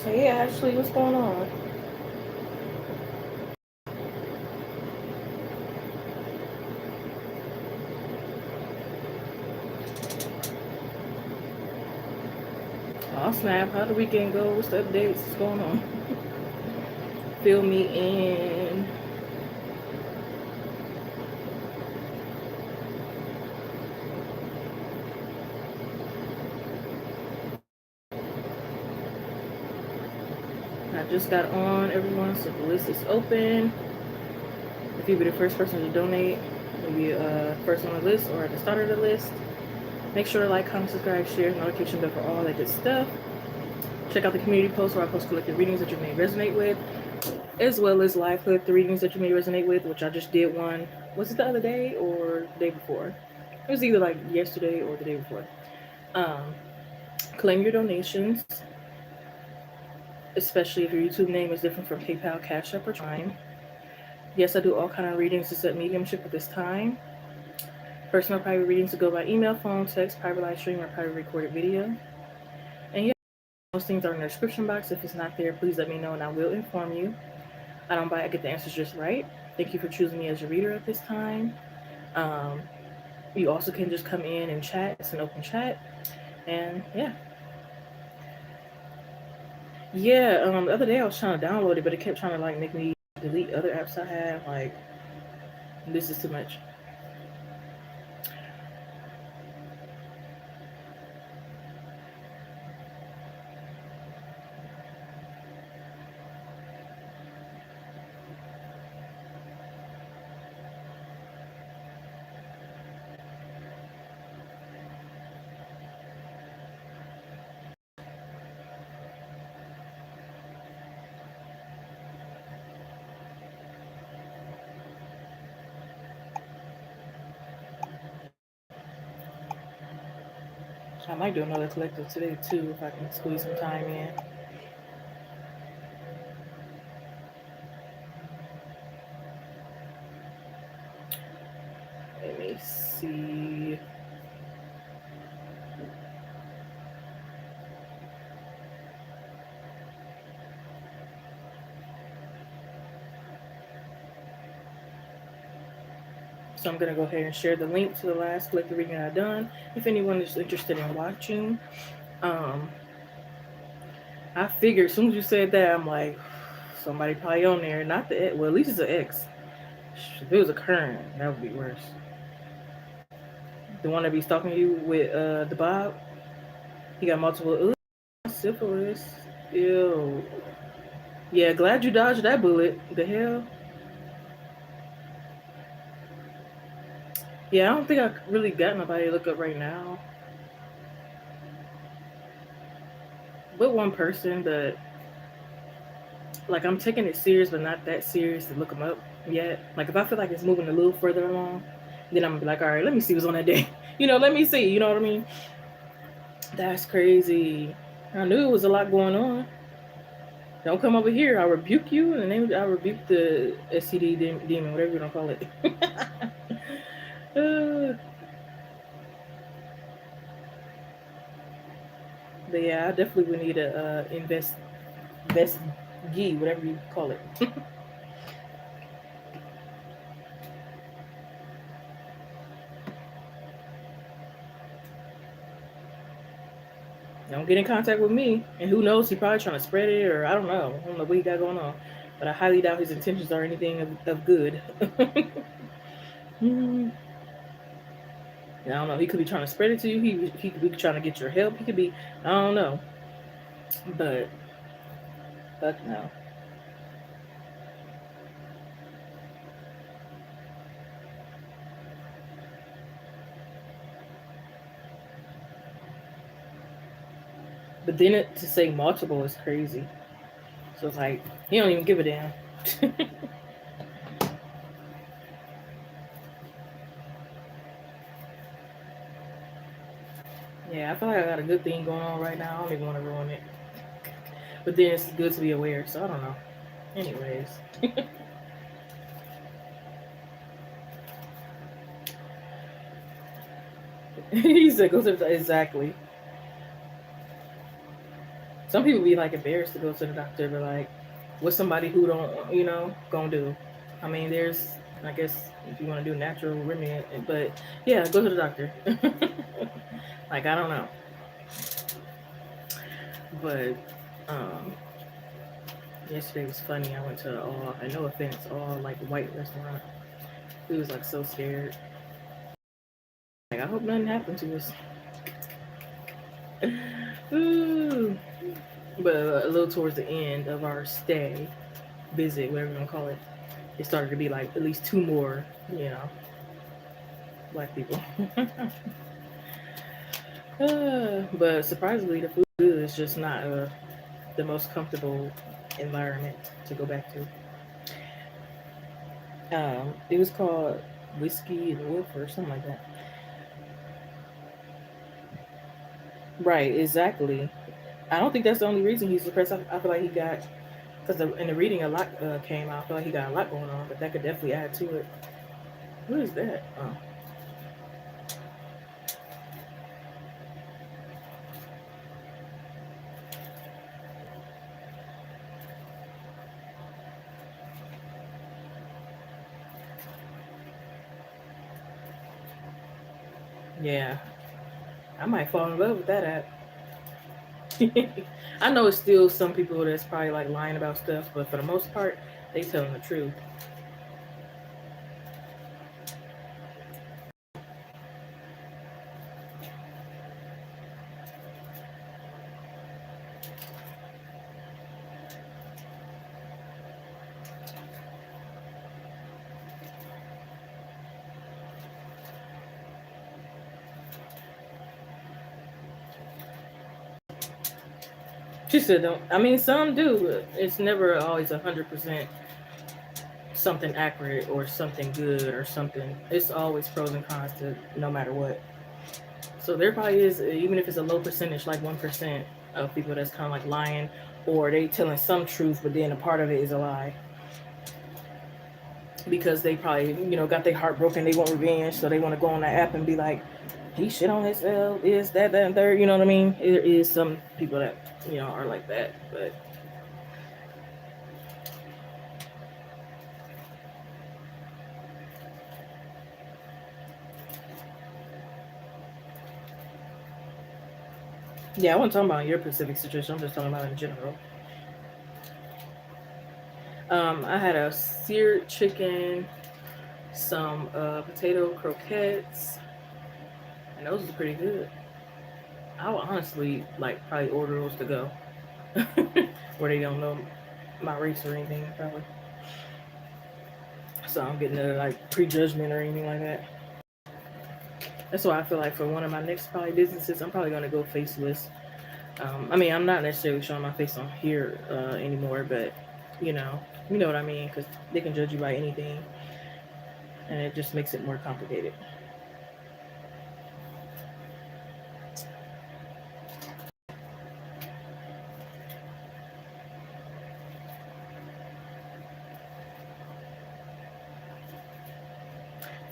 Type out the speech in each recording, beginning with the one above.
Hey Ashley, what's going on? Oh snap, how the weekend go? What's the updates? What's going on? Fill me in. I just got on everyone, so the list is open. If you be the first person to donate, you'll be first on the list or at the start of the list. Make sure to like, comment, subscribe, share, notification bell for all that good stuff. Check out the community post where I post collective readings that you may resonate with, as well as live collective readings that you may resonate with, which I just did one. Was it the other day or the day before? It was either like yesterday or the day before. Um, Claim your donations, especially if your YouTube name is different from PayPal, Cash App, or Chime. Yes, I do all kind of readings to set mediumship at this time. Personal private readings to go by email, phone, text, private live stream, or private recorded video. And yeah, those things are in the description box. If it's not there, please let me know and I will inform you. I don't buy, I get the answers just right. Thank you for choosing me as your reader at this time. Um, you also can just come in and chat. It's an open chat. And yeah. Yeah, the other day I was trying to download it, but it kept trying to like make me delete other apps I have. Like, this is too much. I might do another collective today too if I can squeeze some time in. Let me see. So I'm gonna go ahead and share the link to the last collective reading I've done. If anyone is interested in watching, um, I figured as soon as you said that, I'm like, somebody probably on there. Not the well, at least it's an ex. If it was a current, that would be worse. The one that be stalking you with the Bob. He got multiple syphilis. Ew. Yeah, glad you dodged that bullet. The hell? Yeah, I don't think I really got nobody to look up right now. But one person, but like I'm taking it serious, but not that serious to look them up yet. Like if I feel like it's moving a little further along, then I'm gonna be like, all right, let me see what's on that day. Let me see. You know what I mean? That's crazy. I knew it was a lot going on. Don't come over here. I rebuke you in the name. I rebuke the SCD demon, whatever you want to call it. But yeah, I definitely would need a invest G, whatever you call it. Don't get in contact with me. And who knows, he probably trying to spread it, or I don't know. I don't know what he got going on. But I highly doubt his intentions are anything of good. I don't know. He could be trying to spread it to you. He could be trying to get your help. He could be, I don't know. But, fuck no. But then to say multiple is crazy. So it's like, he don't even give a damn. Yeah, I feel like I got a good thing going on right now. I don't even want to ruin it. But then it's good to be aware, so I don't know. Anyways. He said, go to exactly. Some people be like embarrassed to go to the doctor, but like, what's somebody who don't, gonna do? I mean, there's, I guess, if you want to do natural remedy, but yeah, go to the doctor. Like, I don't know, but um, yesterday was funny. I went to all, and no offense, all like white restaurant. We was like so scared. Like, I hope nothing happened to us. Ooh. But a little towards the end of our stay, visit, whatever you want to call it, it started to be like at least two more, black people. But surprisingly, the food is just not the most comfortable environment to go back to. It was called Whiskey and Wolf or something like that. Right, exactly. I don't think that's the only reason he's depressed. I feel like he got, because in the reading a lot came out. I feel like he got a lot going on, but that could definitely add to it. What is that? Oh, yeah. I might fall in love with that app. I know it's still some people that's probably like lying about stuff, but for the most part, they telling the truth. She said, "Don't." I mean, some do. But it's never always 100% something accurate or something good or something. It's always pros and cons to no matter what. So there probably is, even if it's a low percentage, like 1% of people that's kind of like lying, or they telling some truth, but then a part of it is a lie because they probably got their heart broken. They want revenge, so they want to go on that app and be like, he shit on himself, is that and third. You know what I mean? There is some people that are like that, but yeah, I wasn't talking about your specific situation. I'm just talking about in general. I had a seared chicken, some potato croquettes, and those are pretty good. I would honestly like probably order those to go, where they don't know my race or anything probably. So I'm getting a like prejudgment or anything like that. That's why I feel like for one of my next probably businesses, I'm probably gonna go faceless. I mean, I'm not necessarily showing my face on here anymore, but you know, you know what I mean, because they can judge you by anything, and it just makes it more complicated.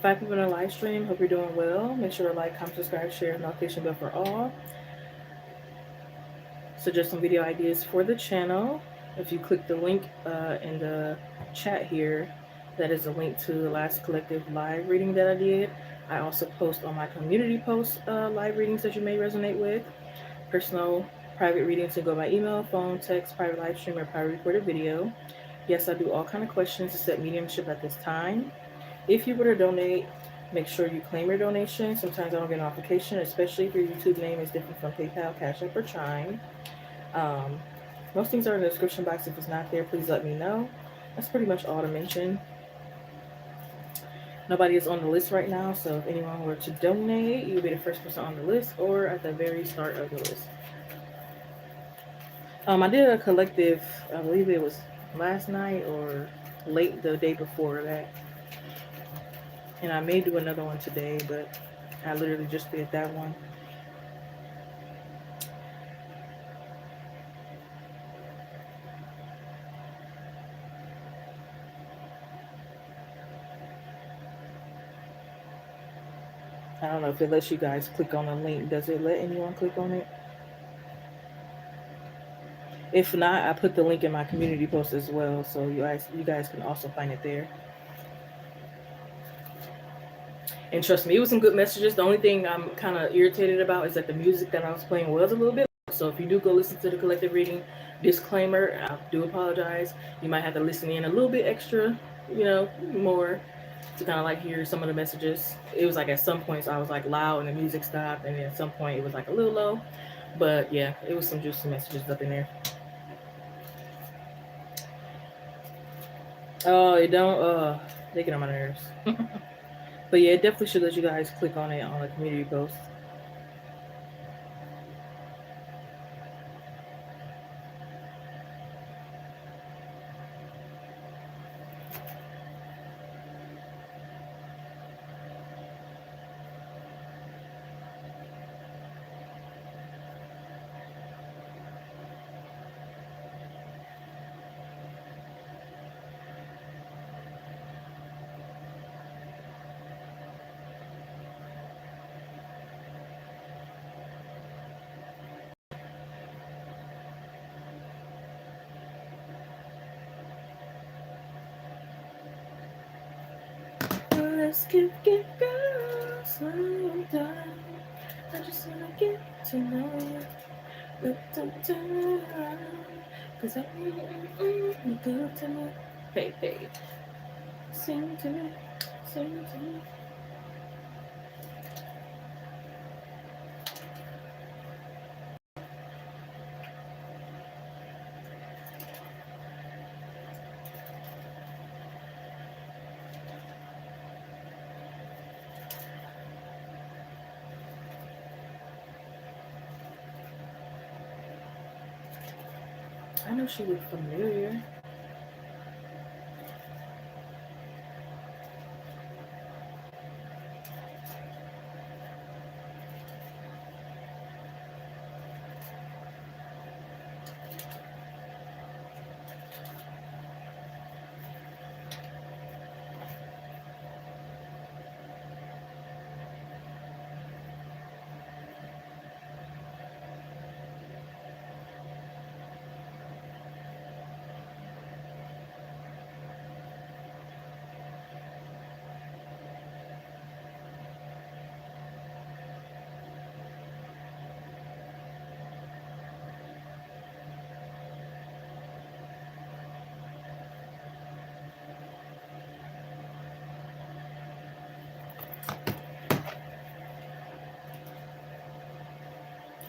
Five people in the live stream. Hope you're doing well. Make sure to like, comment, subscribe, share, notification bell for all. Suggest some video ideas for the channel. If you click the link in the chat here, that is a link to the last collective live reading that I did. I also post on my community posts live readings that you may resonate with. Personal private readings can go by email, phone, text, private live stream, or private recorded video. Yes, I do all kind of questions to set mediumship at this time. If you were to donate, make sure you claim your donation. Sometimes I don't get a notification, especially if your YouTube name is different from PayPal, Cash App, or Chime. Um, most things are in the description box. If it's not there, please let me know. That's pretty much all to mention. Nobody is on the list right now, so if anyone were to donate, you'll be the first person on the list or at the very start of the list. I did a collective, I believe it was last night or late the day before that. And I may do another one today, but I literally just did that one. I don't know if it lets you guys click on the link. Does it let anyone click on it? If not, I put the link in my community post as well, so you guys can also find it there. And trust me, it was some good messages. The only thing I'm kind of irritated about is that the music that I was playing was a little bit. So if you do go listen to the collective reading, disclaimer, I do apologize. You might have to listen in a little bit extra, more to kind of like hear some of the messages. It was like at some points I was like loud and the music stopped, and then at some point it was like a little low. But yeah, it was some juicy messages up in there. Oh, it don't. They get on my nerves. But yeah, it definitely should let you guys click on it on the community post. Let's get girls slow down. I just wanna get to know you. But don't turn around, 'cause you're good to me. Hey, hey, sing to me, sing to me. I know she looked familiar.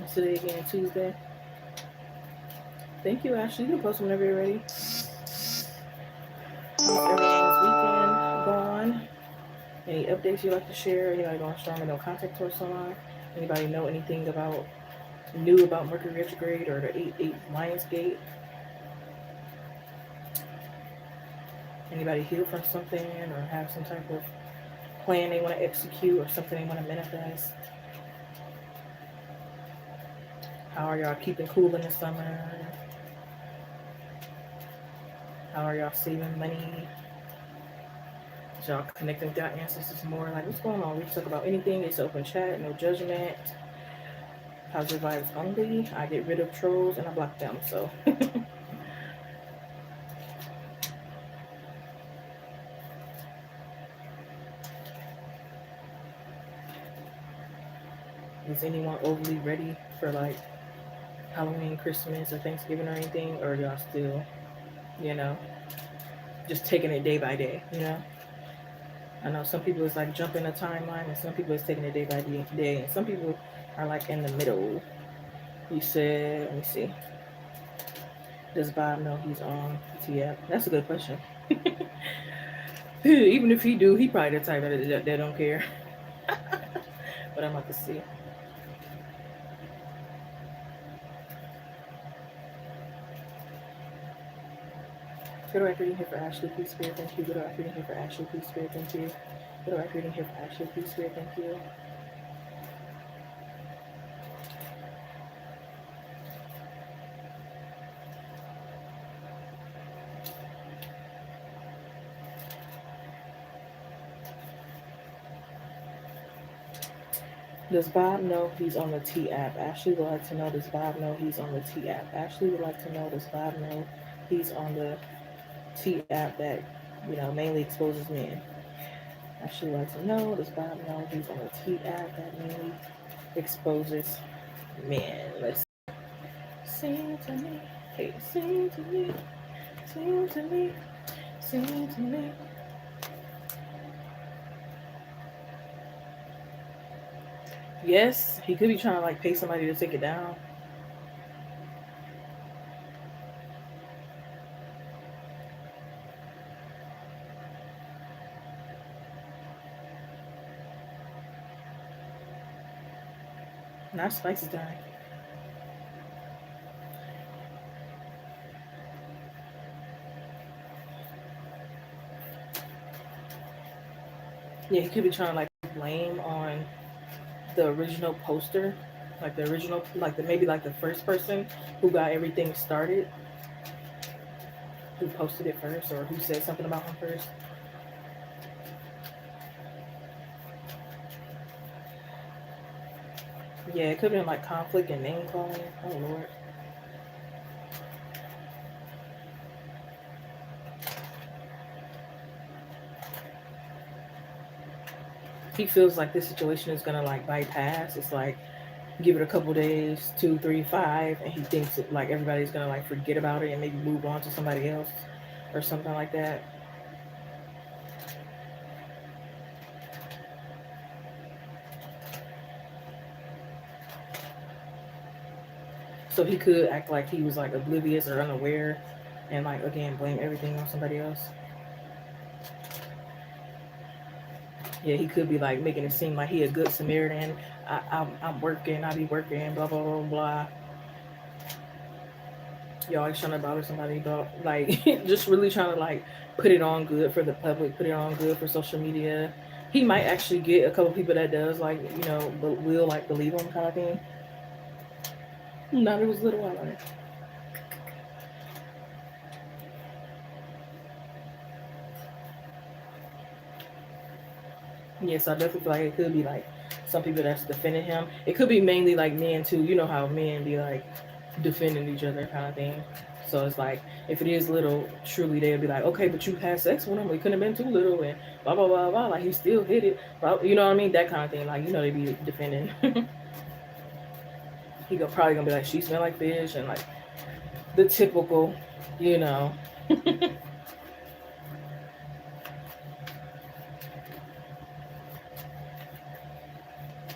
It's today again, Tuesday. Thank you, Ashley. You can post whenever you're ready. How's everyone's weekend gone? Any updates you'd like to share? Anybody going strong in no contact towards someone? Anybody know anything new about Mercury retrograde or the 8-8 Lionsgate? Anybody heal from something or have some type of plan they want to execute or something they want to manifest? How are y'all keeping cool in the summer? How are y'all saving money? Is y'all connecting with y'all ancestors more? Like, what's going on? We can talk about anything. It's open chat, no judgment. Positive vibes only. I get rid of trolls and I block them, so. Is anyone overly ready for like Halloween, Christmas, or Thanksgiving or anything? Or y'all still, just taking it day by day, I know some people is like jumping a timeline and some people is taking it day by day. And some people are like in the middle. You said, let me see. Does Bob know he's on PTF? That's a good question. Even if he do, he probably the type that don't care. But I'm about to see. Good right reading here for Ashley, please spirit, thank you. Good right reading here for Ashley, please spirit, thank you. Good right reading here for Ashley, please spirit, thank you. Does Bob know he's on the T app? Ashley would like to know, does Bob know he's on the T app? Ashley would like to know, does Bob know he's on the T app that, mainly exposes men? Ashley would like to know, does Bob know he's on the T app that mainly exposes men? Let's sing to me. Hey, sing to me. Sing to me. Sing to me. Yes, he could be trying to like pay somebody to take it down. Not Spice's dying. Yeah, he could be trying to like blame on the original poster, like the original, like the maybe like the first person who got everything started, who posted it first, or who said something about him first. Yeah, it could have been like conflict and name calling. Oh Lord. He feels like this situation is gonna like bypass. It's like give it a couple days, 2, 3, 5, and he thinks it, like everybody's gonna like forget about it and maybe move on to somebody else or something like that. So he could act like he was like oblivious or unaware, and like again blame everything on somebody else. Yeah, he could be like making it seem like he a good Samaritan. I'm working, I be working, blah blah blah blah. You always trying to bother somebody, but like just really trying to like put it on good for the public, put it on good for social media. He might actually get a couple people that does like but will like believe him kind of thing. Not it was a little while on it. Yes, I definitely feel like it could be like some people that's defending him. It could be mainly like men too. You know how men be like defending each other kind of thing. So it's like if it is little, truly they'll be like, okay, but you had sex with him. It couldn't have been too little, and blah blah blah blah. Like he still hit it. You know what I mean? That kind of thing. Like they be defending. Probably gonna be like she smell like fish and like the typical, you know.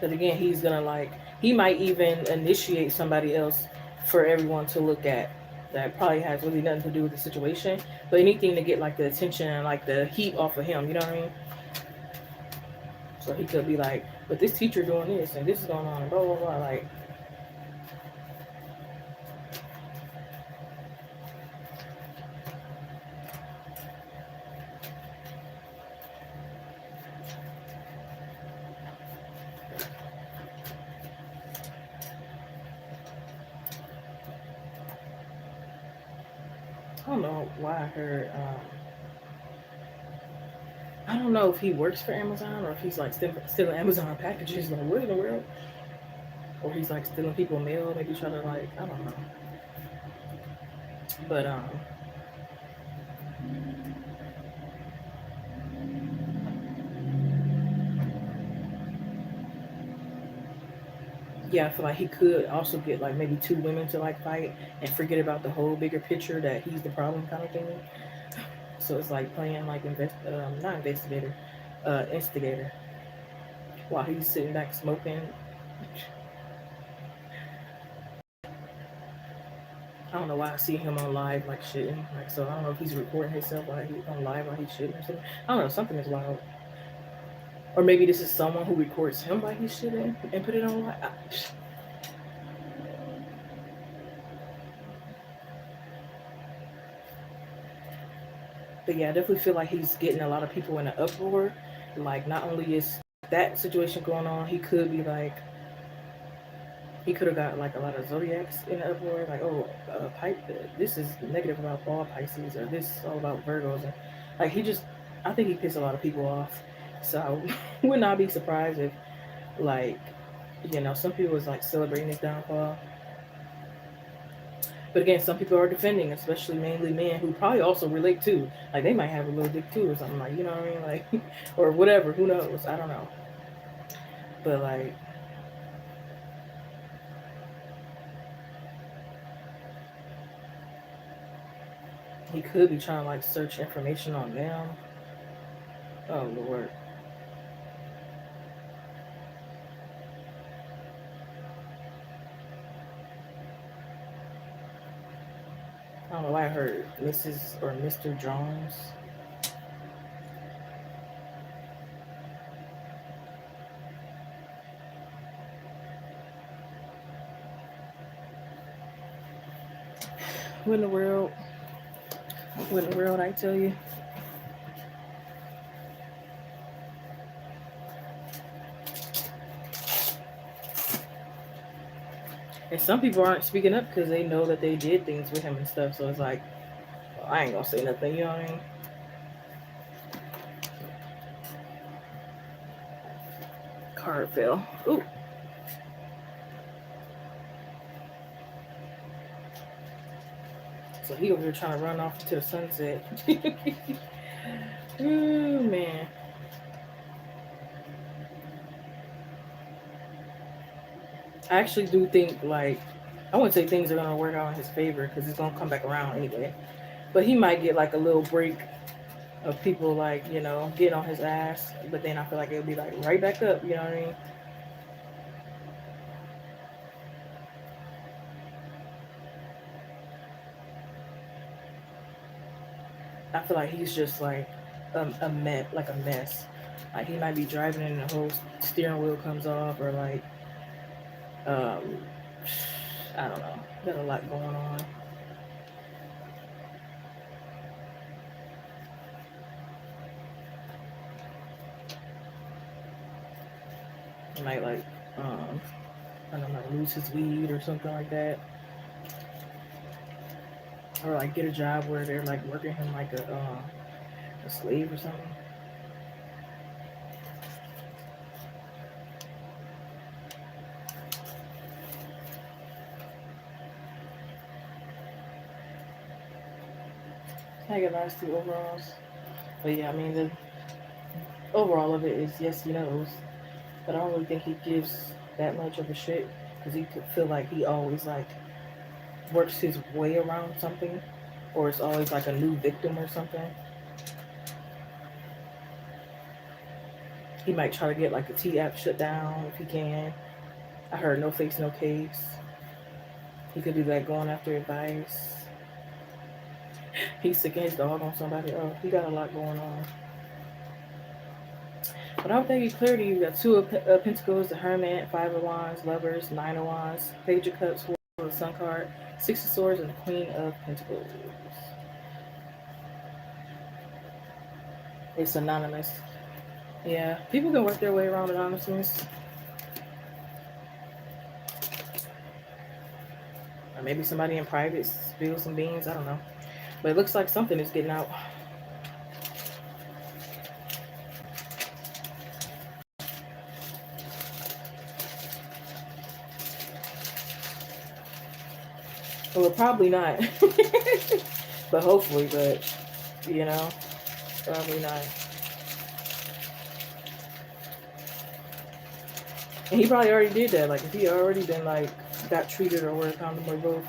But again, he's gonna like he might even initiate somebody else for everyone to look at that probably has really nothing to do with the situation, but anything to get like the attention and like the heat off of him. You know what I mean? So he could be like, but this teacher doing this and this is going on and blah blah blah. Like I don't know why I heard. I don't know if he works for Amazon or if he's like stealing Amazon packages. Like what in the world? Or he's like stealing people mail. Maybe trying to like I don't know. But yeah, I feel like he could also get like maybe two women to like fight and forget about the whole bigger picture that he's the problem kind of thing. So it's like playing like not investigator, instigator, while he's sitting back smoking. I don't know why I see him on live like shitting. Like so, I don't know if he's recording himself while he's on live while he's shitting or something. I don't know. Something is wild. Or maybe this is someone who records him while he's shitting and put it on live. But yeah, I definitely feel like he's getting a lot of people in an uproar. Like not only is that situation going on, he could be like he could have got like a lot of zodiacs in the uproar, like this is negative about all Pisces, or this is all about Virgos, and like I think he pissed a lot of people off. So I would not be surprised if like you know, some people is like celebrating his downfall. But again, some people are defending, especially mainly men who probably also relate too. Like they might have a little dick too or something, like, you know what I mean? Like or whatever, who knows? I don't know. But like he could be trying to like search information on them. Oh Lord. I don't know why I heard Mrs. or Mr. Jones. What in the world? What in the world, I tell you? And some people aren't speaking up because they know that they did things with him and stuff. So it's like, well, I ain't gonna say nothing. You know what I mean? Card fell. Ooh. So he over here trying to run off into the sunset. Ooh, man. I actually do think, like, I wouldn't say things are going to work out in his favor because it's going to come back around anyway. But he might get, like, a little break of people, like, you know, getting on his ass. But then I feel like it'll be, like, right back up. You know what I mean? I feel like he's just, like, a mess. Like, he might be driving and the whole steering wheel comes off or, like, um, I don't know. Got a lot going on. He might like I don't know, lose his weed or something like that, or like get a job where they're like working him like a slave or something. I got nice two overalls, but yeah, I mean the overall of it is yes he knows, but I don't really think he gives that much of a shit because he could feel like he always like works his way around something, or it's always like a new victim or something. He might try to get like the T app shut down if he can. I heard no face, no case. He could do that going after advice. He's sicking his dog on somebody. Oh, he got a lot going on. But I hope that get clear to you. You got two of Pentacles, the Hermit, Five of Wands, Lovers, Nine of Wands, Page of Cups, Four of the Sun card, Six of Swords, and the Queen of Pentacles. It's anonymous. Yeah, people can work their way around anonymous. Or maybe somebody in private spills some beans. I don't know. But it looks like something is getting out. Well, probably not. But hopefully, but, you know, probably not. And he probably already did that. Like, if he already been, like, got treated or wore a condom or both,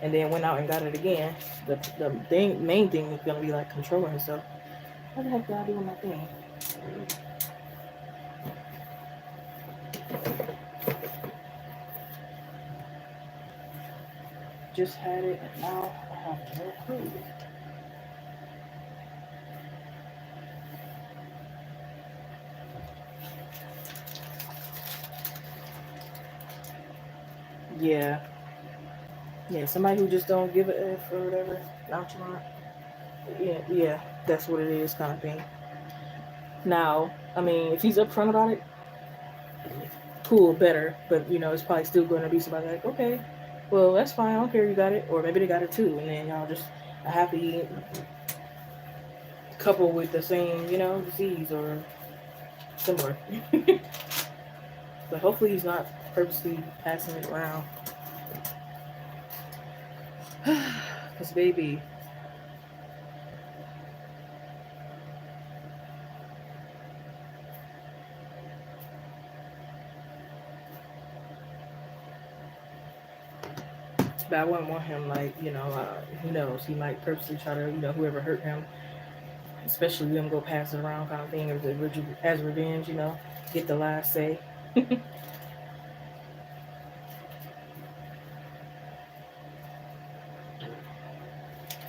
and then went out and got it again, the main thing is going to be, like, controlling himself. What the heck did I do with my thing? Just had it, and now I have no clue. Yeah. Yeah, somebody who just don't give a F or whatever, nonchalant. Yeah, that's what it is, kind of thing. Now, I mean, if he's upfront about it, cool, better. But you know, it's probably still going to be somebody like, okay, well, that's fine. I don't care if you got it, or maybe they got it too, and then y'all just a happy couple with the same, you know, disease or similar. But hopefully he's not purposely passing it around. Because, baby, but I wouldn't want him, like, who knows? He might purposely try to, whoever hurt him, especially them, go pass it around kind of thing as revenge, get the last say.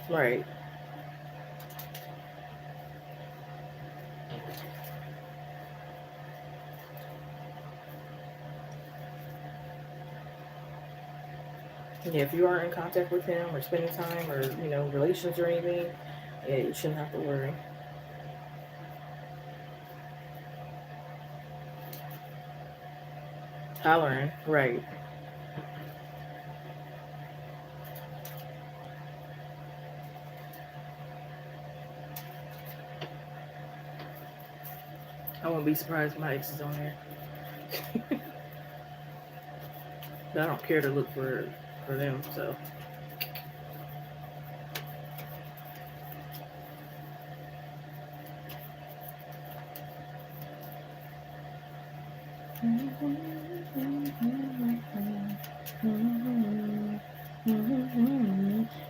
Right. Yeah, if you aren't in contact with him or spending time or, relations or anything, yeah, you shouldn't have to worry. Hollering, right. I won't be surprised if my ex is on there. But I don't care to look for them, so.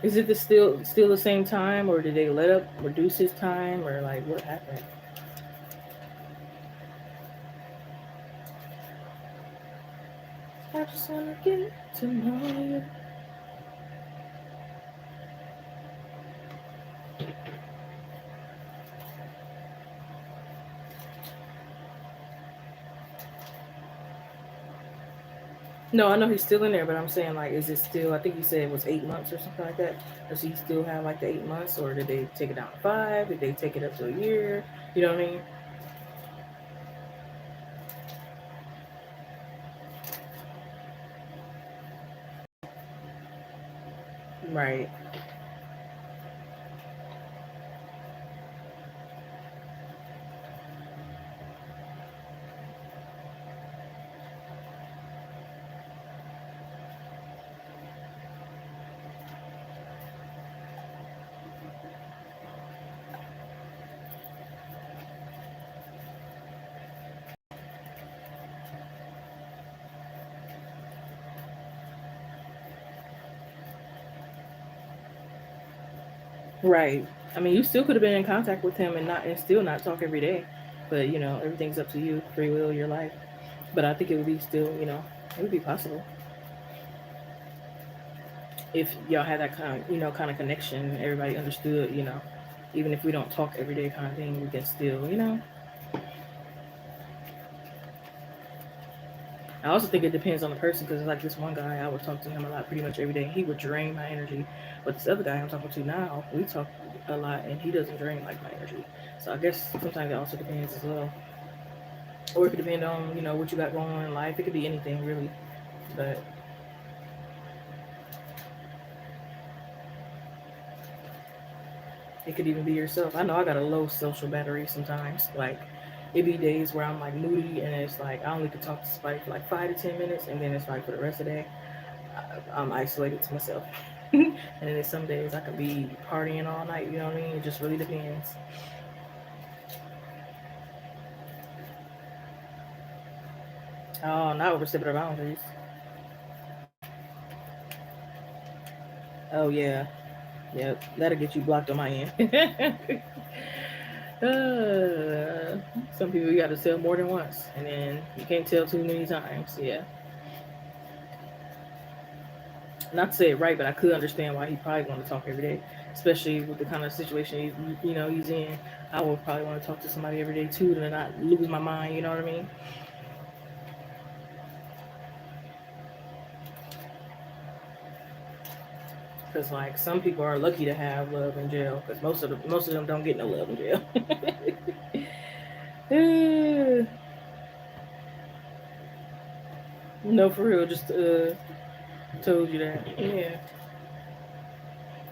Is it still the same time, or did they let up reduce his time, or like what happened? I just wanna get to know you. No, I know he's still in there, but I'm saying, like, is it still? I think you said it was 8 months or something like that. Does he still have like the 8 months, or did they take it down to 5? Did they take it up to a year? You know what I mean? Right. Right. I mean, you still could have been in contact with him and still not talk every day, but everything's up to you, free will, your life. But I think it would be still, it would be possible if y'all had that kind of connection. Everybody understood, even if we don't talk every day, kind of thing, we can still. I also think it depends on the person, because like this one guy, I would talk to him a lot, pretty much every day. He would drain my energy, but this other guy I'm talking to now, we talk a lot, and he doesn't drain like my energy. So I guess sometimes it also depends as well, or it could depend on what you got going on in life. It could be anything really, but it could even be yourself. I know I got a low social battery sometimes. Like, it be days where I'm like moody, and it's like I only could talk to somebody for like 5 to 10 minutes, and then it's like for the rest of the day, I'm isolated to myself. And then some days I could be partying all night. You know what I mean? It just really depends. Oh, not overstepping the boundaries. Oh yeah, yep. That'll get you blocked on my end. uh, some people you got to tell more than once, and then you can't tell too many times. Yeah. Not to say it right, but I could understand why he probably want to talk every day, especially with the kind of situation he's in. I would probably want to talk to somebody every day too, to not lose my mind. You know what I mean? Because like some people are lucky to have love in jail, because most of them don't get no love in jail. No, for real. Just told you that. Yeah.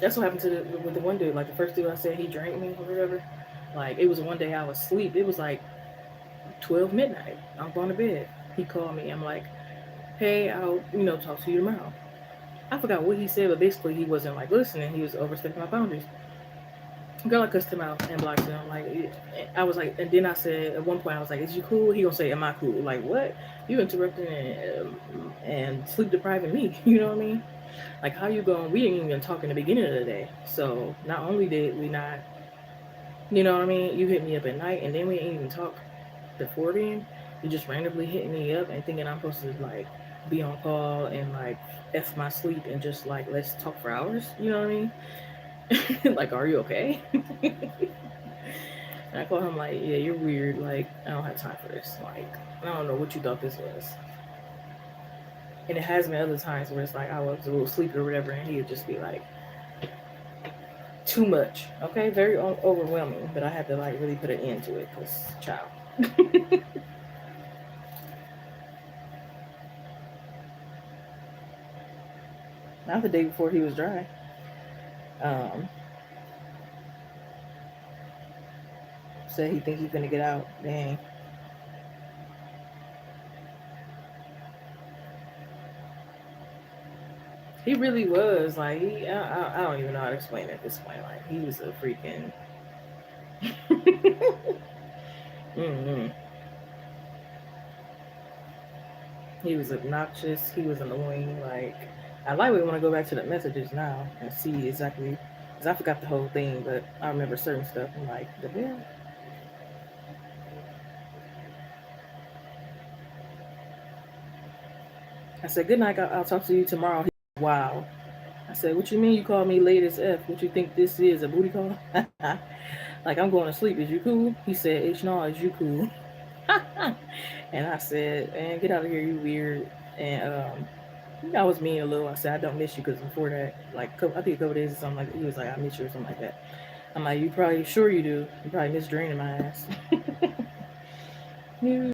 That's what happened with the one dude. Like the first dude I said he drank me or whatever. Like it was one day I was asleep. It was like 12 midnight. I'm going to bed. He called me. I'm like, hey, I'll talk to you tomorrow. I forgot what he said, but basically he wasn't like listening. He was overstepping my boundaries. Girl, I cussed him out and blocked him. Like, I was like, and then I said at one point, I was like, "Is you cool?" He gonna say, "Am I cool?" Like, what? You interrupting and sleep depriving me? You know what I mean? Like, how you going? We didn't even talk in the beginning of the day. So not only did we not, you know what I mean? You hit me up at night, and then we didn't even talk before then. You just randomly hitting me up and thinking I'm supposed to like be on call and like f my sleep and just like let's talk for hours. You know what I mean? Like, are you okay? And I called him like, yeah, you're weird. Like, I don't have time for this. Like, I don't know what you thought this was. And it has been other times where it's like I was a little sleepy or whatever, and he would just be like, too much. Okay, very overwhelming. But I had to like really put an end to it because, child. Not the day before he was dry. Um, Said he think he's gonna get out. Dang. He really was like I don't even know how to explain it at this point. Like he was a freaking. Mm-hmm. He was obnoxious. He was annoying. Like I like we want to go back to the messages now and see exactly. Cause I forgot the whole thing, but I remember certain stuff. I'm like, the hell. I said, good night. I'll talk to you tomorrow. He said, wow. I said, what you mean you called me late as F? What you think this is, a booty call? Like, I'm going to sleep. Is you cool? He said, H, no, is you cool? And I said, man, get out of here, you weird. And I was mean a little. I said, I don't miss you because before that, like, I think a couple days or something like that, he was like, I miss you or something like that. I'm like, you probably, sure you do. You probably miss draining my ass. Yeah.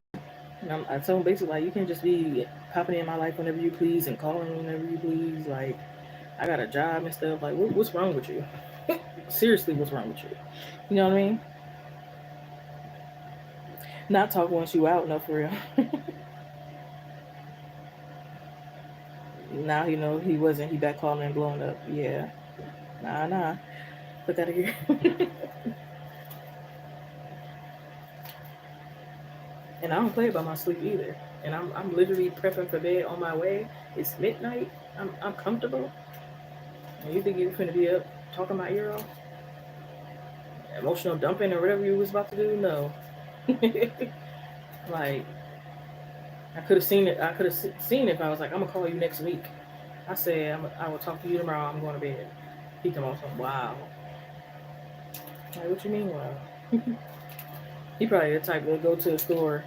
I told him basically, like, you can just be popping in my life whenever you please and calling me whenever you please. Like, I got a job and stuff. Like, what's wrong with you? Seriously, what's wrong with you? You know what I mean? Not talk once you out, no, for real. Now he know he wasn't. He back calling and blowing up. Yeah. Nah. Look out of here. And I don't play about my sleep either. And I'm literally prepping for bed on my way. It's midnight. I'm comfortable. And you think you're gonna be up talking my ear off? Emotional dumping or whatever you was about to do? No. Like I could have seen it. I could have seen it if I was like, I'm gonna call you next week. I said I will talk to you tomorrow. I'm going to bed. He come off some wow. Like what you mean wow? He probably the type that go to a store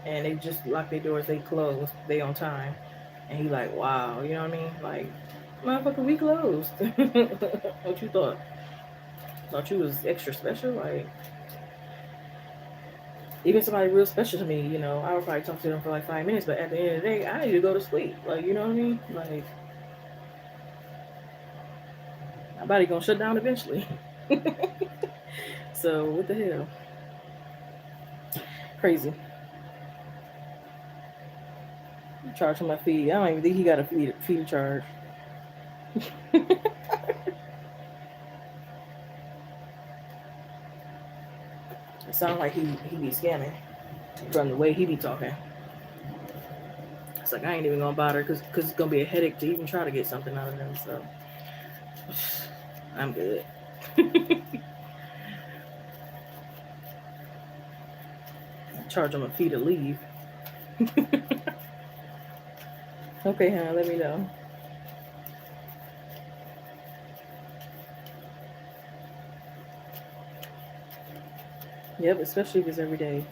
and they just lock their doors. They close. They on time. And he like wow. You know what I mean? Like motherfucker, we closed. What you thought? Thought you was extra special? Like even somebody real special to me, I would probably talk to them for like 5 minutes, but at the end of the day, I need to go to sleep. Like, you know what I mean? Like, my body gonna shut down eventually. So what the hell? Crazy. Charge for my fee. I don't even think he got a fee to charge. It sounds like he be scamming from the way he be talking. It's like I ain't even gonna bother because it's gonna be a headache to even try to get something out of them. So I'm good. Charge him a fee to leave. Okay, honey, let me know. Yep, especially if it's every day.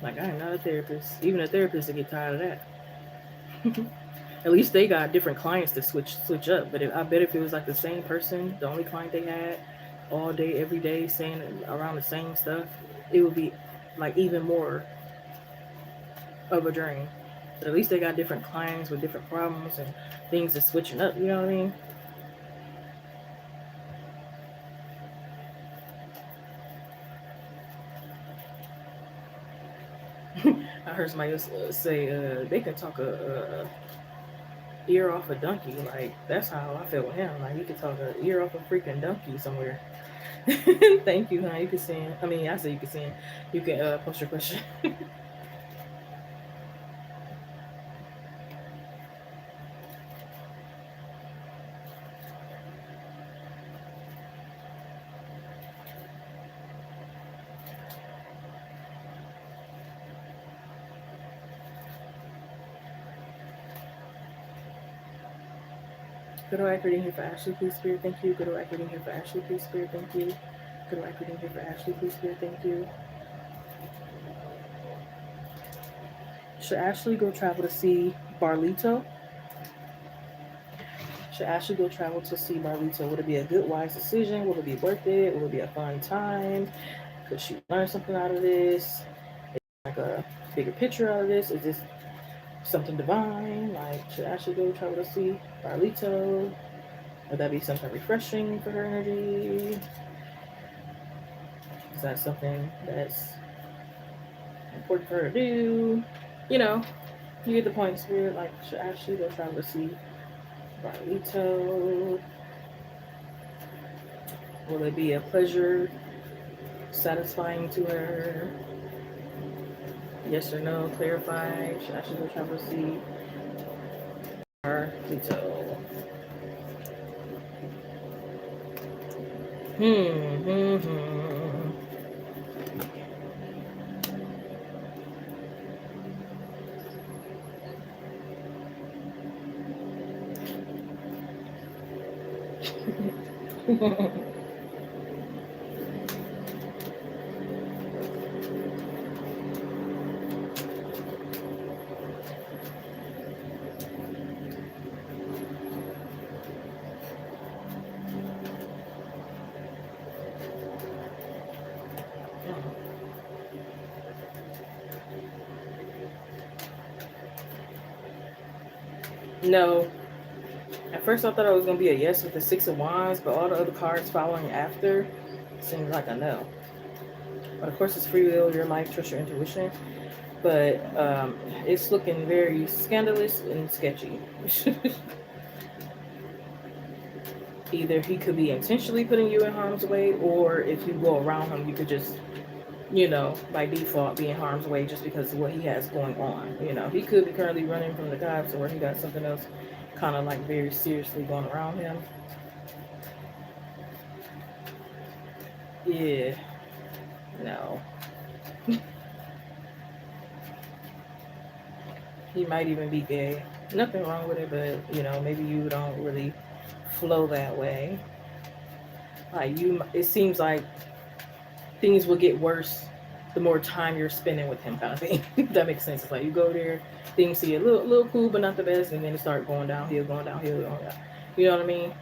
Like I am not a therapist. Even a therapist would get tired of that. At least they got different clients to switch up. But I bet if it was like the same person, the only client they had all day, every day, saying around the same stuff, it would be like even more of a drain. But at least they got different clients with different problems and things are switching up. You know what I mean? I heard somebody else say they can talk a ear off a donkey. Like that's how I feel with him. Like he could talk a ear off a freaking donkey somewhere. Thank you, huh? You can send. I mean, I say you can send. You can post your question. Good old reading here for Ashley, please, Spirit. Thank you. Good old reading here for Ashley, please, Spirit. Thank you. Good old reading here for Ashley, please, Spirit. Thank you. Should Ashley go travel to see Barlito? Should Ashley go travel to see Barlito? Would it be a good, wise decision? Will it be worth it? Will it be a fun time? Could she learn something out of this? Like a bigger picture out of this? Is this something divine? Like, should Ashley go travel to see Barlito? Would that be something refreshing for her energy? Is that something that's important for her to do? You know, you get the point, Spirit. Like, should Ashley go travel to see Barlito? Will it be a pleasure, satisfying to her? Yes or no? Clarify. Should Ashley go travel to see Barlito? No. At first, I thought it was going to be a yes with the Six of Wands, but all the other cards following after seemed like a no. But of course, it's free will, your life, trust your intuition. But it's looking very scandalous and sketchy. Either he could be intentionally putting you in harm's way, or if you go around him, you could just, by default be in harm's way just because of what he has going on. He could be currently running from the cops, or he got something else kind of like very seriously going around him. Yeah. No. He might even be gay. Nothing wrong with it, but maybe you don't really flow that way. It seems like things will get worse the more time you're spending with him, kind of thing. That makes sense. It's like you go there, things see a little cool, but not the best, and then it start going downhill. You know what I mean?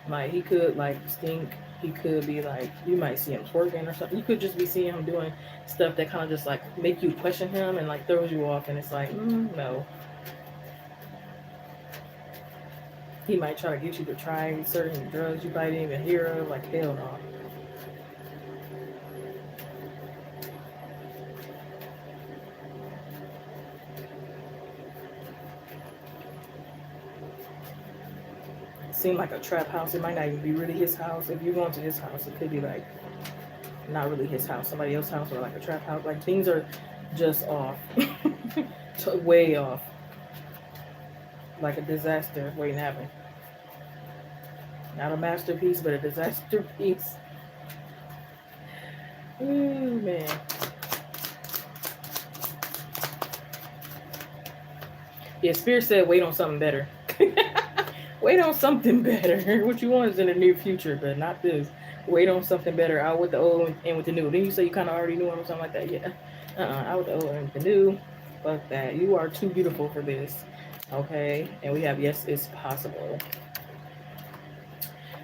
Like he could stink. He could be like, you might see him twerking or something. You could just be seeing him doing stuff that kind of just make you question him and throws you off, and it's like, no. He might try to get you to try certain drugs you might even hear of. Like, hell no. Seem like a trap house. It might not even be really his house. If you're going to his house, it could be not really his house, somebody else's house, or a trap house. Things are just off. Way off. Like a disaster waiting to happen. Not a masterpiece, but a disaster piece. Ooh, man. Yeah, Spirit said wait on something better. Wait on something better. What you want is in the near future, but not this. Wait on something better. Out with the old and with the new. Then you say you kind of already knew him or something like that. Yeah. Out with the old and with the new. Fuck that. You are too beautiful for this. Okay. And we have yes, it's possible.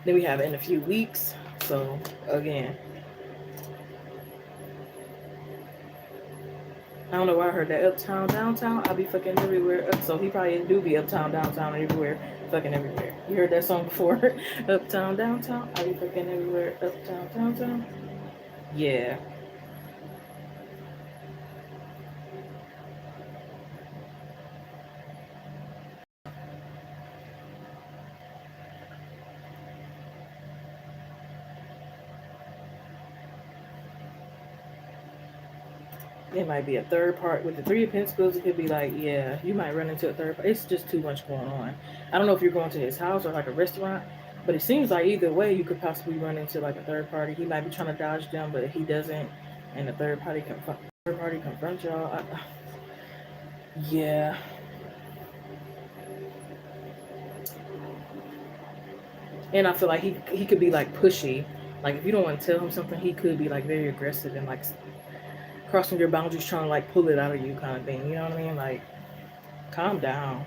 Then we have in a few weeks. So again, I don't know why I heard that uptown, downtown. I'll be fucking everywhere. So he probably do be uptown, downtown, everywhere. Fucking everywhere. You heard that song before? Uptown, downtown. I'll be fucking everywhere. Uptown, downtown. Yeah. It might be a third part with the Three of Pentacles. It could be like, yeah, you might run into a third part. It's just too much going on. I don't know if you're going to his house or like a restaurant, but it seems like either way you could possibly run into like a third party. He might be trying to dodge them, but he doesn't, and the third party confronts y'all. Yeah. And I feel like he could be like pushy. Like if you don't want to tell him something, he could be like very aggressive and like crossing your boundaries, trying to like pull it out of you, kind of thing. You know what I mean? Like, calm down.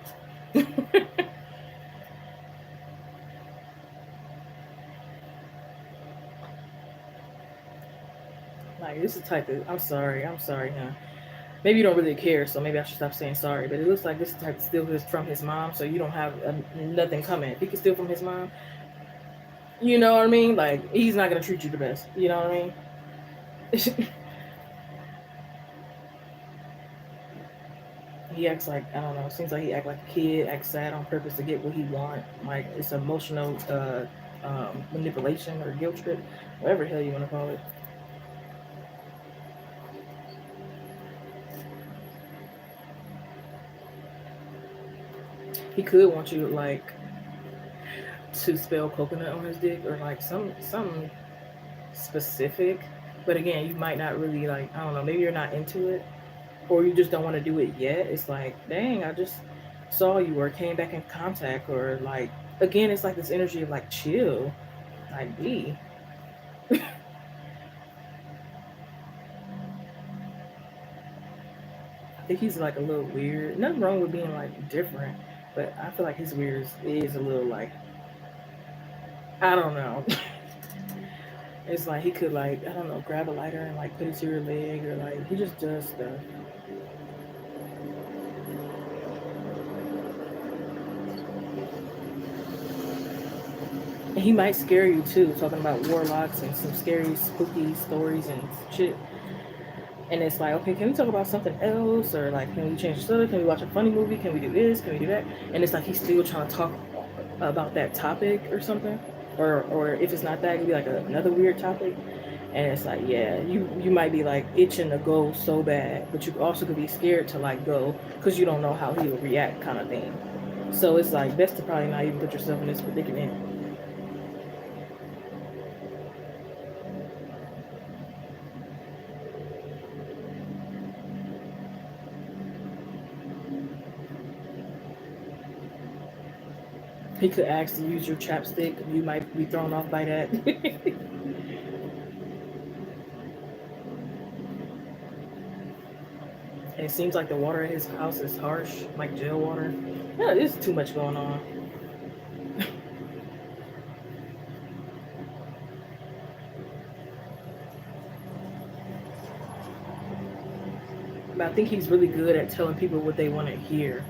Like this is the type of I'm sorry, huh? Maybe you don't really care, so maybe I should stop saying sorry. But it looks like this is the type of steal is from his mom, so you don't have nothing coming. If he can steal from his mom, you know what I mean? Like he's not gonna treat you the best. You know what I mean? He acts like I don't know. Seems like he act like a kid, acts sad on purpose to get what he want. Like it's emotional manipulation or guilt trip, whatever the hell you want to call it. He could want you like to spell coconut on his dick or like some specific. But again, you might not really like I don't know. Maybe you're not into it, or you just don't want to do it yet. It's like, dang, I just saw you or came back in contact, or like again, it's like this energy of like chill, like be. I think he's like a little weird. Nothing wrong with being like different, but I feel like his weird is a little like I don't know. It's like he could like I don't know grab a lighter and like put it to your leg or like he just does stuff. And he might scare you too, talking about warlocks and some scary, spooky stories and shit. And it's like, okay, can we talk about something else? Or like, can we change the subject? Can we watch a funny movie? Can we do this? Can we do that? And it's like he's still trying to talk about that topic or something. Or if it's not that, it could be like another weird topic. And it's like, yeah, you might be like itching to go so bad, but you also could be scared to like go because you don't know how he will react, kind of thing. So it's like best to probably not even put yourself in this predicament. He could ask to use your chapstick. You might be thrown off by that. And it seems like the water at his house is harsh, like jail water. Yeah, there's too much going on. But I think he's really good at telling people what they want to hear.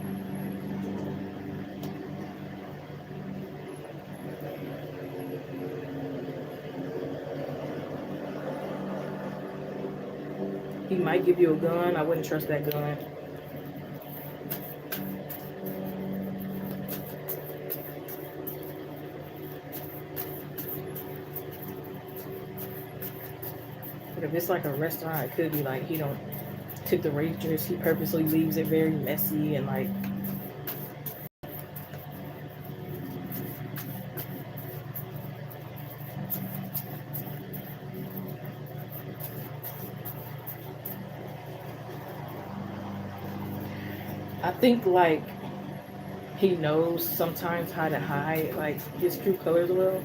He might give you a gun. I wouldn't trust that gun. But if it's like a restaurant, it could be like he don't tip the waitress. He purposely leaves it very messy and like I think like he knows sometimes how to hide like his true colors a little.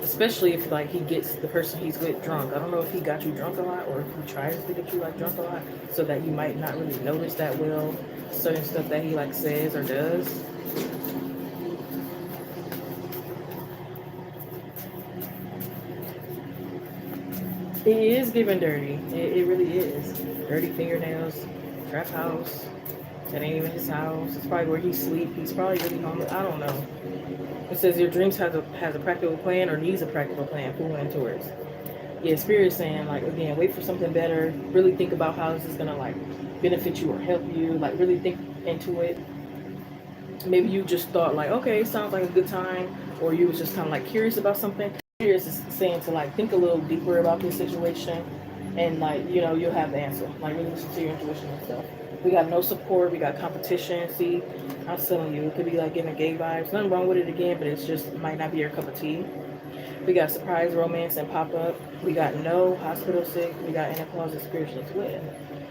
Especially if like he gets the person he's with drunk. I don't know if he got you drunk a lot or if he tries to get you like drunk a lot so that you might not really notice that well certain stuff that he like says or does. It is giving dirty. It really is. Dirty fingernails, trap house. That ain't even his house. It's probably where he sleep. He's probably really homeless. I don't know. It says your dreams has a practical plan or needs a practical plan. Full and towards. Yeah, Spirit is saying like again, wait for something better. Really think about how this is gonna like benefit you or help you. Like really think into it. Maybe you just thought like, okay, sounds like a good time, or you was just kind of like curious about something. Curious is saying to like think a little deeper about this situation. and like, you know, you'll have the answer. Like, really listen to your intuition and stuff. We got no support. We got competition. See, I'm telling you, it could be like giving gay vibes. Nothing wrong with it again, but it's just might not be your cup of tea. We got surprise romance and pop up. We got no hospital sick. We got in a closet spiritual twin.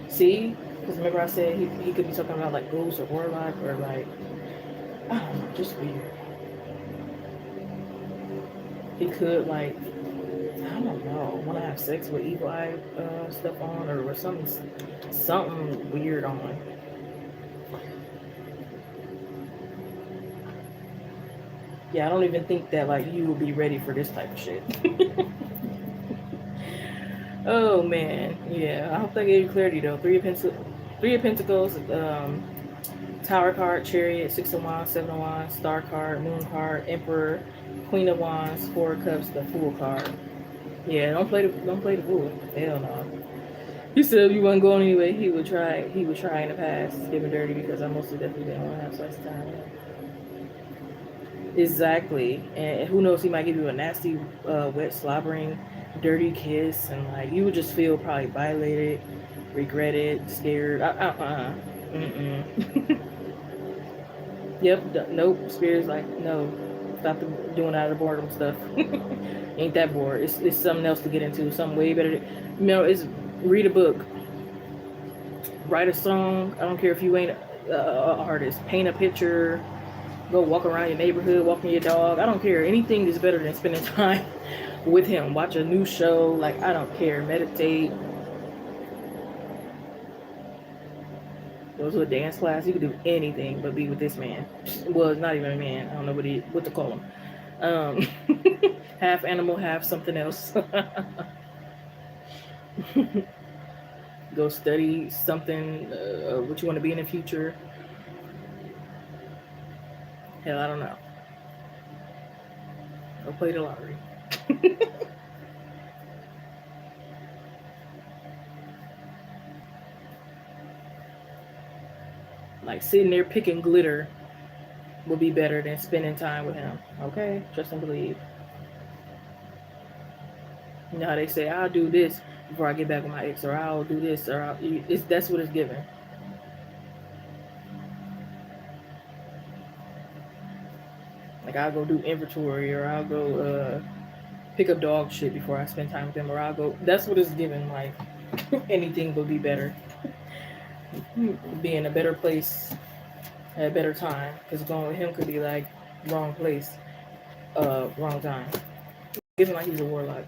See, because remember I said he could be talking about like ghosts or warlock or like, I don't know, just weird. He could like, I don't know, want to have sex with evil eye stuff on or something weird on. Yeah, I don't even think that like you will be ready for this type of shit. Oh man, yeah. I hope that gave you clarity though. Three of Pentacles, Tower card, Chariot, Six of Wands, Seven of Wands, Star card, Moon card, Emperor, Queen of Wands, Four of Cups, the Fool card. Yeah, don't play the fool. Hell no. You said you wasn't going anyway. He would try. He would try in the past. It's getting dirty because I mostly definitely didn't want to have sex time. Exactly. And who knows? He might give you a nasty, wet, slobbering, dirty kiss, and like you would just feel probably violated, regretted, scared. Mm-mm. Yep. Nope. Spirit's like, no. Stop doing out of boredom stuff. Ain't that bored. It's something else to get into. Something way better. You know, it's read a book, write a song. I don't care if you ain't an artist. Paint a picture. Go walk around your neighborhood, walking your dog. I don't care. Anything is better than spending time with him. Watch a new show. Like, I don't care. Meditate. Go to a dance class. You can do anything but be with this man. Well, it's not even a man. I don't know what to call him. Half animal, half something else. Go study something, what you want to be in the future. Hell, I don't know. Go play the lottery. Like sitting there picking glitter will be better than spending time with him. Okay? Trust and believe. You know how they say, I'll do this before I get back with my ex, or I'll do this, or that's what it's given. Like, I'll go do inventory, or I'll go pick up dog shit before I spend time with them, or I'll go. That's what it's given. Like, anything will be better. Be in a better place at a better time. Because going with him could be like, wrong place, wrong time. Given like he's a warlock.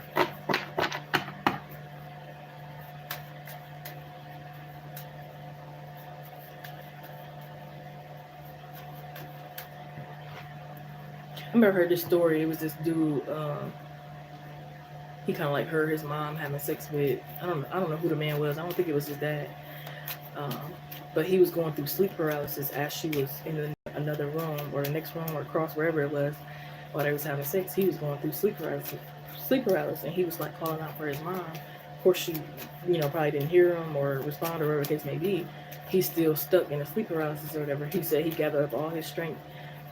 I remember heard this story. It was this dude. He kind of like heard his mom having sex with. I don't know who the man was. I don't think it was his dad. But he was going through sleep paralysis as she was in another room or the next room or across wherever it was while they was having sex. He was going through sleep paralysis, and he was like calling out for his mom. Of course, she, probably didn't hear him or respond or whatever the case may be. He's still stuck in a sleep paralysis or whatever. He said he gathered up all his strength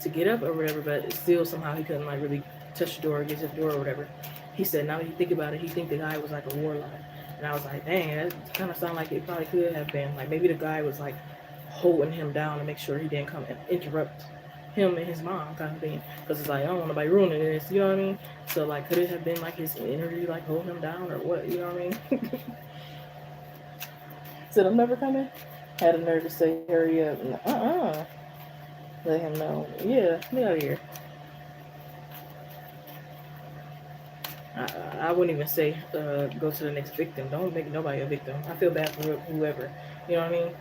to get up or whatever, but still somehow he couldn't like really touch the door or get to the door or whatever. He said now that you think about it, he think the guy was like a warlock. And I was like, dang, that kind of sounded like it probably could have been. Like maybe the guy was like holding him down to make sure he didn't come and interrupt him and his mom kind of thing. Because it's like, I don't want nobody ruining this, you know what I mean? So like, could it have been like his energy like holding him down or what, you know what I mean? Said, I'm never coming. Had a nerve to say, hurry up. Let him know. Yeah, get out of here. I wouldn't even say go to the next victim. Don't make nobody a victim. I feel bad for whoever. You know what I mean?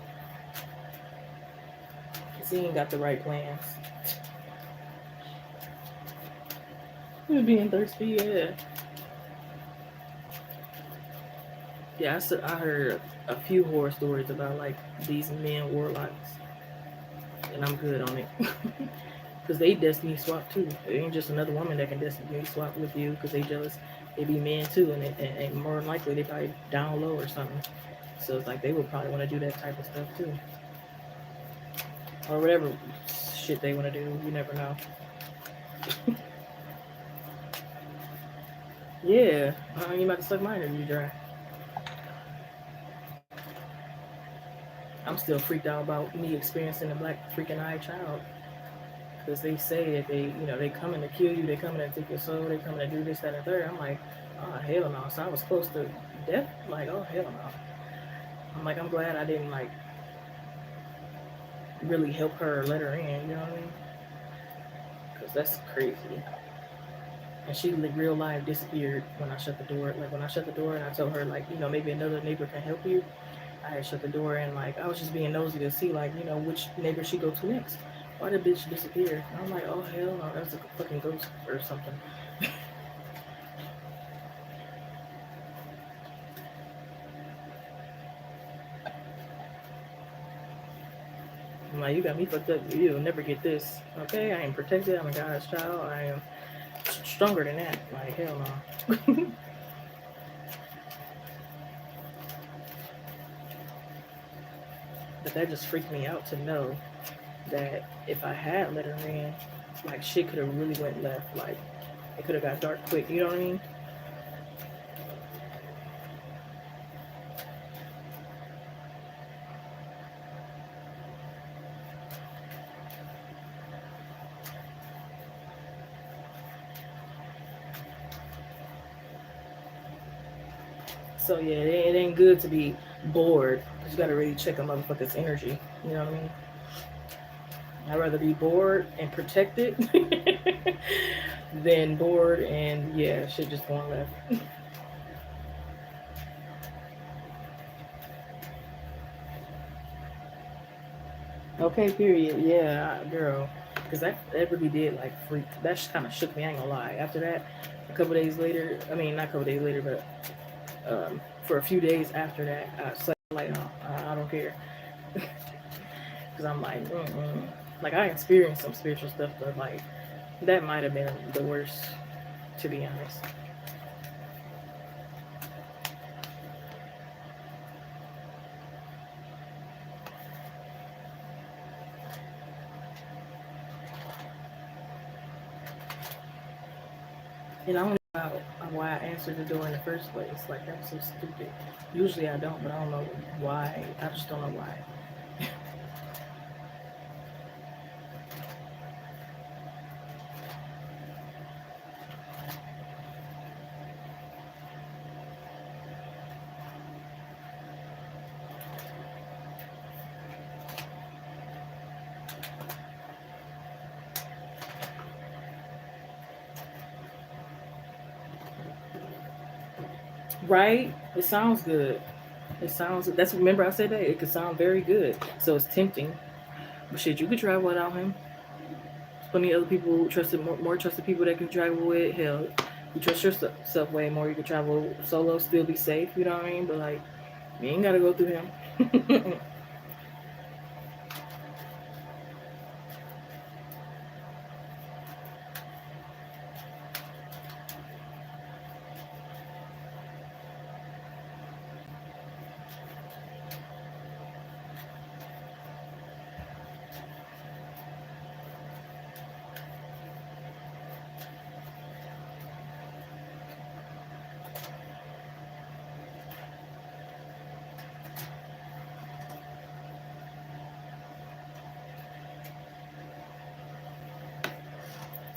Because he ain't got the right plans. He was being thirsty, yeah. Yeah, I heard a few horror stories about like these men warlocks. And I'm good on it. Because they destiny swap too. It ain't just another woman that can destiny swap with you because they jealous. They be men too, and more than likely they probably down low or something. So it's like they would probably want to do that type of stuff too, or whatever shit they want to do. You never know. Yeah, you about to suck my energy dry. I'm still freaked out about me experiencing a black freaking eyed child. Because they say that they coming to kill you, they coming to take your soul, they coming to do this, that, and third. I'm like, oh hell no. So I was close to death. Like, oh hell no. I'm like, I'm glad I didn't like really help her or let her in. You know what I mean? Because that's crazy. And she real life disappeared when I shut the door. Like when I shut the door and I told her like, maybe another neighbor can help you. I had shut the door and like I was just being nosy to see like, which neighbor she go to next. Why did bitch disappear? And I'm like, oh hell no, that's a fucking ghost or something. I'm like, you got me fucked up. You'll never get this. Okay, I am protected. I'm a God's child. I am stronger than that. Like hell no. But that just freaked me out to know that if I had let her in, like shit could have really went left. Like it could have got dark quick. You know what I mean? So yeah, it ain't good to be bored. You gotta really check a motherfucker's energy. You know what I mean? I'd rather be bored and protected than bored and yeah, shit just going left. Okay, period. Yeah, girl. Because that really did like freak. That kind of shook me. I ain't gonna lie. After that, a couple days later. I mean, not a couple days later, but for a few days after that, I said like, no, I don't care. Because I'm like, mm-mm. Like I experienced some spiritual stuff, but like that might have been the worst, to be honest. And I don't know why I answered the door in the first place. Like that was so stupid. Usually I don't, but I don't know why. I just don't know why. Right? It sounds good. It sounds. That's remember I said that it could sound very good. So it's tempting. But shit, you could travel without him. Plenty of other people trusted more trusted people that can travel with. Hell, you trust yourself way more. You can travel solo, still be safe. You know what I mean? But like, you ain't gotta go through him.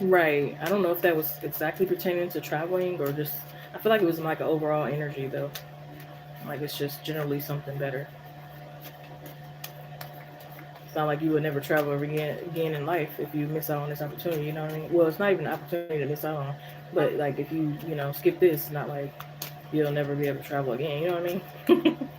Right. I don't know if that was exactly pertaining to traveling or just. I feel like it was like an overall energy though. Like it's just generally something better. It's not like you would never travel again in life if you miss out on this opportunity. You know what I mean? Well, it's not even an opportunity to miss out on, but like if you skip this, it's not like you'll never be able to travel again. You know what I mean?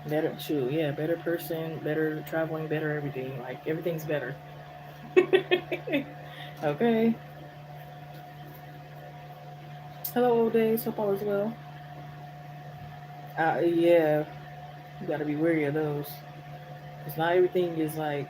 Better too. Yeah, better person, better traveling, better everything. Like everything's better. Okay. Hello, old days. Hope all is well. Yeah, you gotta be wary of those. Cause not everything is like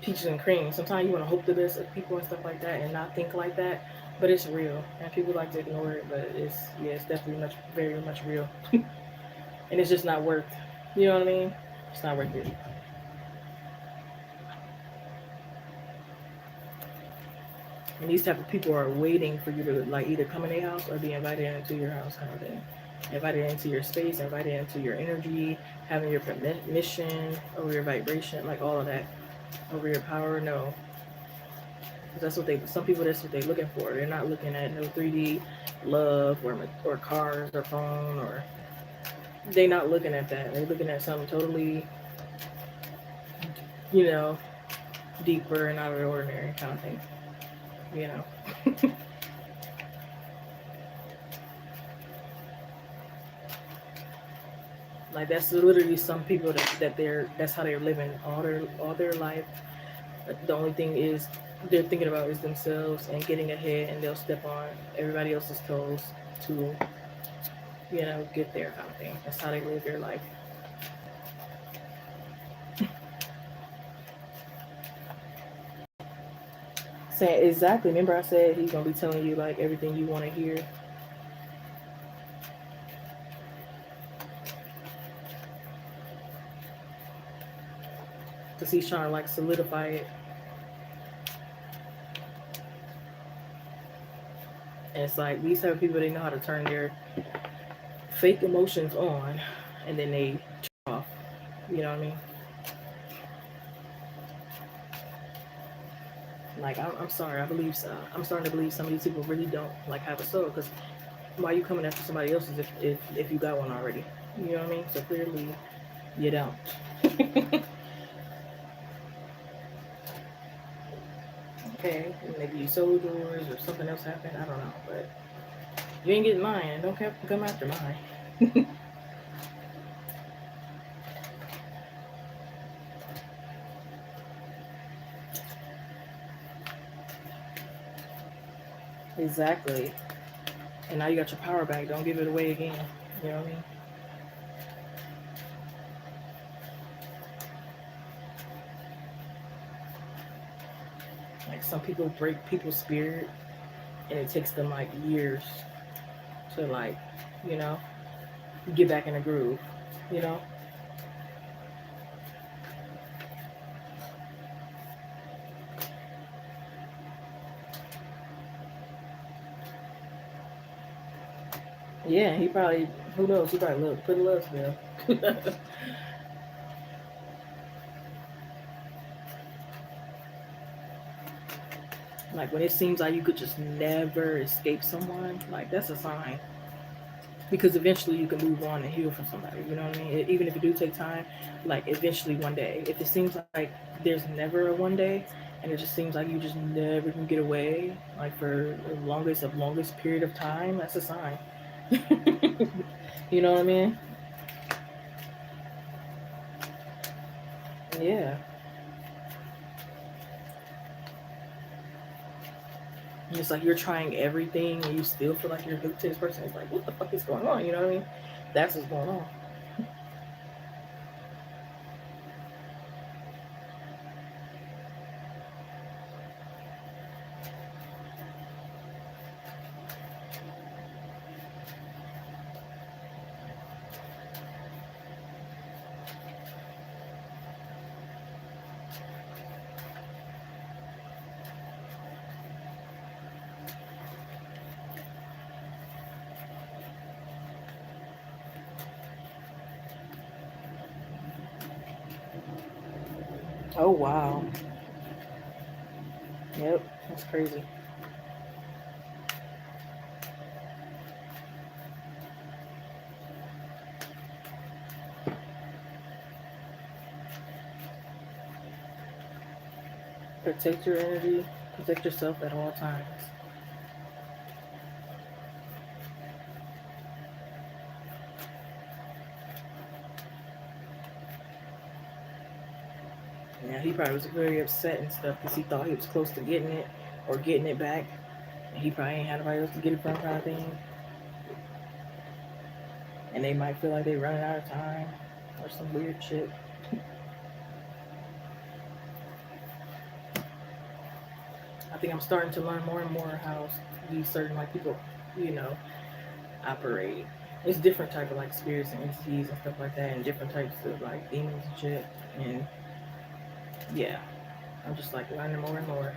peaches and cream. Sometimes you want to hope the best of people and stuff like that, and not think like that. But it's real, and people like to ignore it. But it's definitely very much real, and it's just not worth. You know what I mean? It's not worth it. And these type of people are waiting for you to like either come in their house or be invited into your house, kind of thing. Invited into your space, invited into your energy, having your permission over your vibration, like all of that, over your power. No, because that's what they. Some people, that's what they're looking for. They're not looking at no 3D love or cars or phone or. They're not looking at that. They're looking at something totally, you know, deeper and out of the ordinary kind of thing. You know. Like that's literally some people that's how they're living all their life. The only thing is they're thinking about is themselves and getting ahead, and they'll step on everybody else's toes to get there kind of thing. That's how they live their life. Saying exactly. Remember I said he's gonna be telling you like everything you want to hear. Because he's trying to like solidify it. And it's like these type of people, they know how to turn their fake emotions on and then they turn off. You know what I mean? Like I'm sorry, I'm starting to believe some of these people really don't like have a soul. Because why are you coming after somebody else's if you got one already? You know what I mean? So clearly you don't. Okay, maybe you sold yours or something else happened. I don't know, but you ain't getting mine. Don't come after mine. Exactly. And now you got your power back. Don't give it away again. You know what I mean? Like some people break people's spirit, and it takes them like years to like, you know, get back in the groove. You know? Yeah, he probably. Who knows? He probably put a love spell. Like when it seems like you could just never escape someone, like that's a sign. Because eventually you can move on and heal from somebody. You know what I mean? Even if it do take time, like eventually one day. If it seems like there's never a one day, and it just seems like you just never can get away, like for the longest period of time, that's a sign. You know what I mean? Yeah. And it's like you're trying everything and you still feel like you're hooked to this person. It's like, what the fuck is going on? You know what I mean? That's what's going on. Oh wow. Yep, that's crazy. Protect your energy, protect yourself at all times. Yeah, he probably was very upset and stuff because he thought he was close to getting it or getting it back. And he probably ain't had nobody else to get it from, kind of thing. And they might feel like they're running out of time or some weird shit. I think I'm starting to learn more and more how these certain like people, you know, operate. It's different type of like spirits and entities and stuff like that, and different types of like demons and shit. And yeah, I'm just like learning more and more.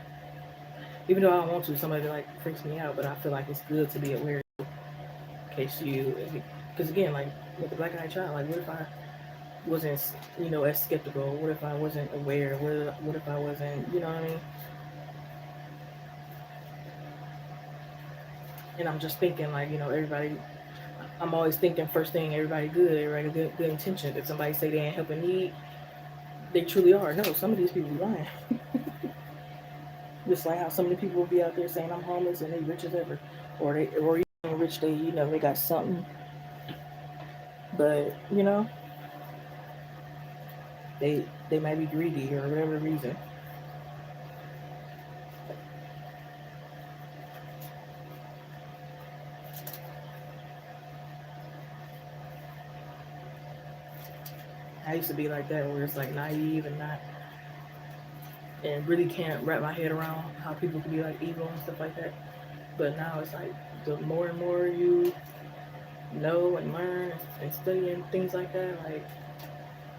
Even though I don't want to, somebody like freaks me out. But I feel like it's good to be aware in case you, because again, like with the black eyed child, like what if I wasn't, as skeptical? What if I wasn't aware? What if I wasn't, you know what I mean? And I'm just thinking like, everybody. I'm always thinking first thing, everybody good, everybody good intention. If somebody say they ain't helping need, they truly are. No, some of these people be lying. Just like how so many people will be out there saying I'm homeless and they rich as ever, or even rich they got something, but they might be greedy or whatever reason. I used to be like that where it's like naive and not and really can't wrap my head around how people can be like evil and stuff like that. But now it's like the more and more you know and learn and study and things like that, like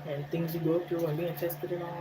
and things you go through and being tested and all